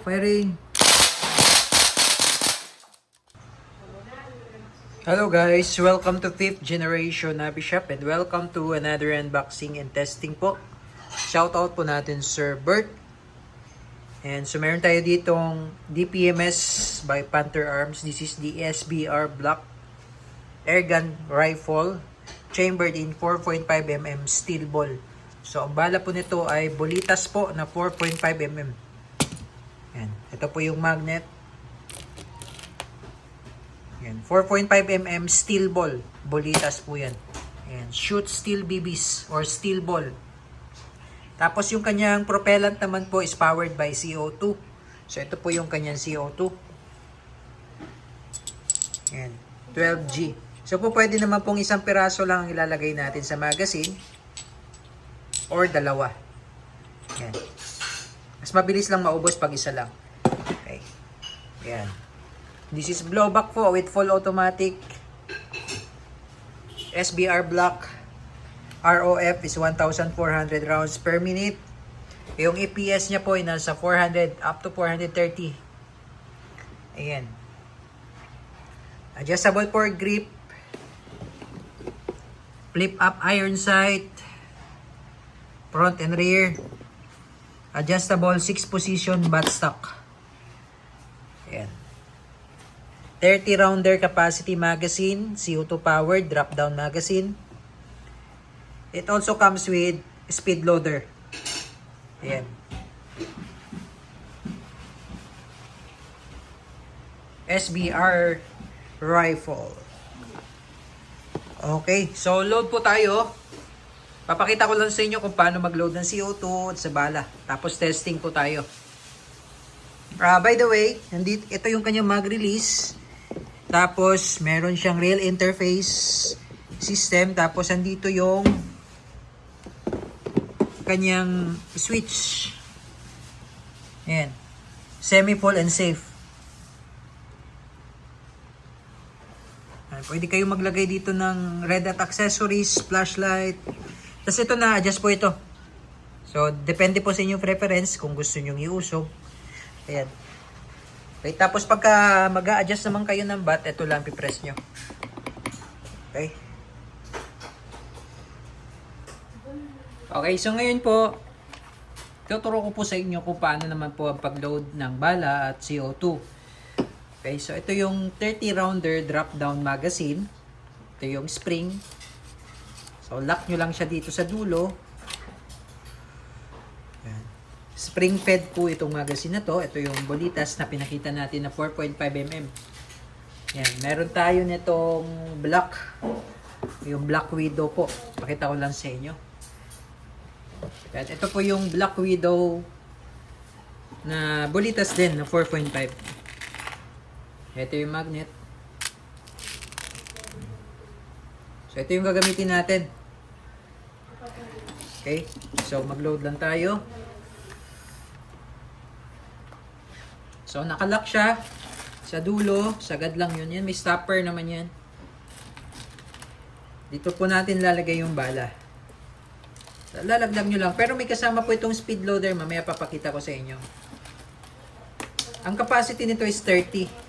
Firing. Hello guys, welcome to 5th generation Nabi Shop and welcome to another unboxing and testing po. Shoutout po natin Sir Bert. And so meron tayo ditong DPMS by Panther Arms. This is the SBR Black Airgun Rifle chambered in 4.5mm steel ball. So ang bala po nito ay bolitas po na 4.5mm. Yan. Ito po yung magnet. Yan. 4.5mm steel ball. Bolitas po yan. Yan. Shoot steel BBs or steel ball. Tapos yung kanyang propellant naman po is powered by CO2. So ito po yung kanyang CO2. Yan. 12G. So po pwede naman pong isang piraso lang ang ilalagay natin sa magazine or dalawa. Yan. Mas mabilis lang maubos pag isa lang. Okay. Yan. This is blowback po with full automatic. SBR Black ROF is 1,400 rounds per minute. Yung EPS niya po ay nasa 400 up to 430. Ayan. Adjustable for grip. Flip up iron sight. Front and rear. Adjustable 6 position buttstock. Ayan. 30 rounder capacity magazine, CO2 powered drop down magazine. It also comes with speed loader. Ayan. SBR rifle. Okay, so load po tayo. Papakita ko lang sa inyo kung paano mag-load ng CO2 at sa bala. Tapos testing po tayo. By the way, ito yung kanyang mag-release. Tapos meron siyang real interface system. Tapos andito yung kanyang switch. Ayan. Semi-full and safe. Pwede kayong maglagay dito ng red dot accessories, flashlight. Tapos ito na-adjust po ito. So, depende po sa inyong preference kung gusto nyo iusog. Ayan. Okay, tapos pagka mag-a-adjust naman kayo ng bat, ito lang pipress nyo. Okay. Okay, so ngayon po, tuturo ko po sa inyo kung paano naman po ang pag-load ng bala at CO2. Okay, so ito yung 30 rounder drop-down magazine. Ito yung spring. So, lock nyo lang siya dito sa dulo. Ayan. Spring-fed po itong magazine na to. Ito yung bolitas na pinakita natin na 4.5mm. Ayan. Meron tayo nitong black. Yung Black Widow po. Pakita ko lang sa inyo. Ayan. Ito po yung Black Widow na bolitas din na 4.5. Ito yung magnet. So, ito yung gagamitin natin. Okay, so mag-load lang tayo. So nakalock siya sa dulo, sagad lang yun. Yan, may stopper naman yan. Dito po natin lalagay yung bala. Lalaglag nyo lang. Pero may kasama po itong speed loader. Mamaya papakita ko sa inyo. Ang capacity nito is 30.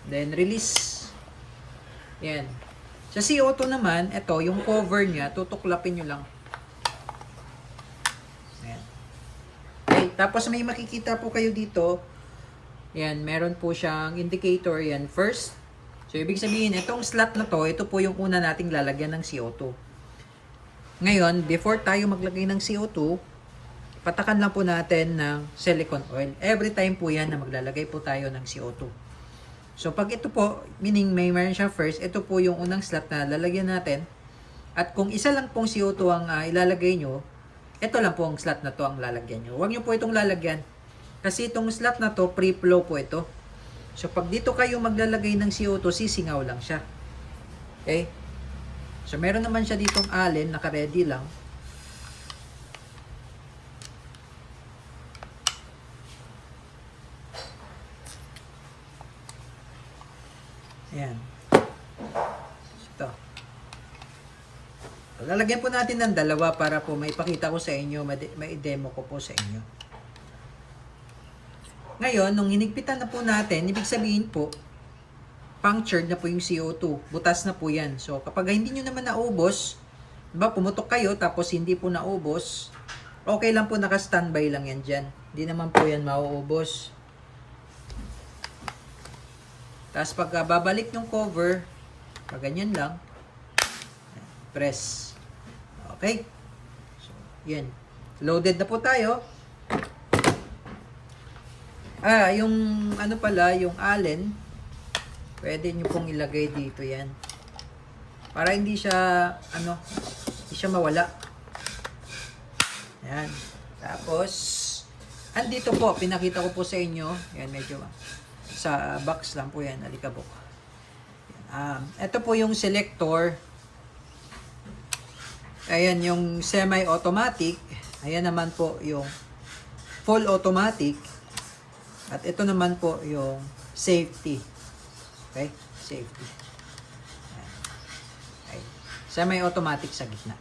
Then release. Yan. Sa CO2 naman, ito, yung cover niya, tutuklapin nyo lang. Yan. Okay, tapos may makikita po kayo dito. Yan, meron po siyang indicator. Yan, first. So, ibig sabihin, itong slot na to, ito po yung una nating lalagyan ng CO2. Ngayon, before tayo maglagay ng CO2, patakan lang po natin ng silicone oil. Every time po yan na maglalagay po tayo ng CO2. So, pag ito po, meaning meron siya first, ito po yung unang slot na lalagyan natin. At kung isa lang pong CO2 ang ilalagay nyo, ito lang po ang slot na to ang lalagyan nyo. Huwag nyo po itong lalagyan. Kasi itong slot na to, pre-flow po ito. So, pag dito kayo maglalagay ng CO2, sisingaw lang siya. Okay? So, meron naman siya ditong allen, naka-ready lang. Ayan. Ito. Lalagyan po natin ng dalawa para po maipakita ko sa inyo, mai-demo ko po sa inyo. Ngayon, nung hinigpitan na po natin, ibig sabihin po, punctured na po yung CO2. Butas na po yan. So, kapag hindi nyo naman naubos, diba, pumutok kayo, tapos hindi po naubos, okay lang po, naka-standby lang yan dyan. Hindi naman po yan mauubos. Tapos, pag babalik yung cover, pag ganyan lang, press. Okay? So, yan. Loaded na po tayo. Yung ano pala, yung allen, pwede nyo pong ilagay dito yan. Para hindi siya, hindi siya mawala. Yan. Tapos, andito po, pinakita ko po sa inyo. Yan, medyo sa box lang po yan, alikabok. Ito po yung selector. Ayan yung semi-automatic. Ayan naman po yung full automatic. At ito naman po yung safety. Okay? Safety. Okay. Semi-automatic sa gitna.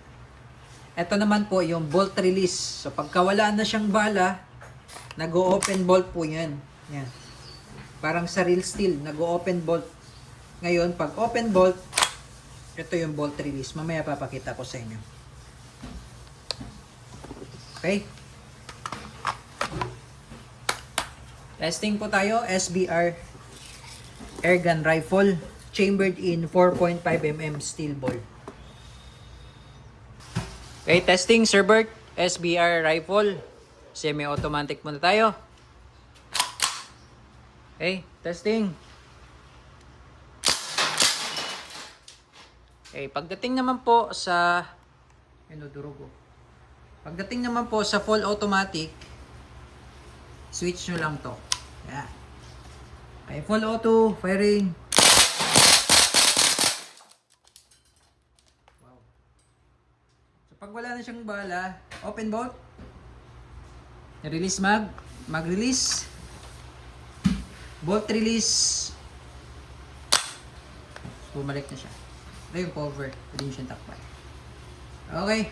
Ito naman po yung bolt release. So, pagka wala na siyang bala, nag-o-open bolt po yan. Yan. Parang sa real steel, nag-o-open bolt. Ngayon, pag open bolt, ito yung bolt release. Mamaya papakita ko sa inyo. Okay? Testing po tayo, SBR airgun rifle, chambered in 4.5mm steel ball. Okay, testing Sir Bert, SBR rifle, semi-automatic muna tayo. Okay, testing. Okay, pagdating naman po sa durugo. Pagdating naman po sa full automatic, switch nyo lang to. Yan. Okay, full auto, firing. Wow. So, pag wala na siyang bala, open bolt. Release mag-release. Bolt release. Bumalik na siya. Ito yung cover. Pwede nyo siyang takpan. Okay.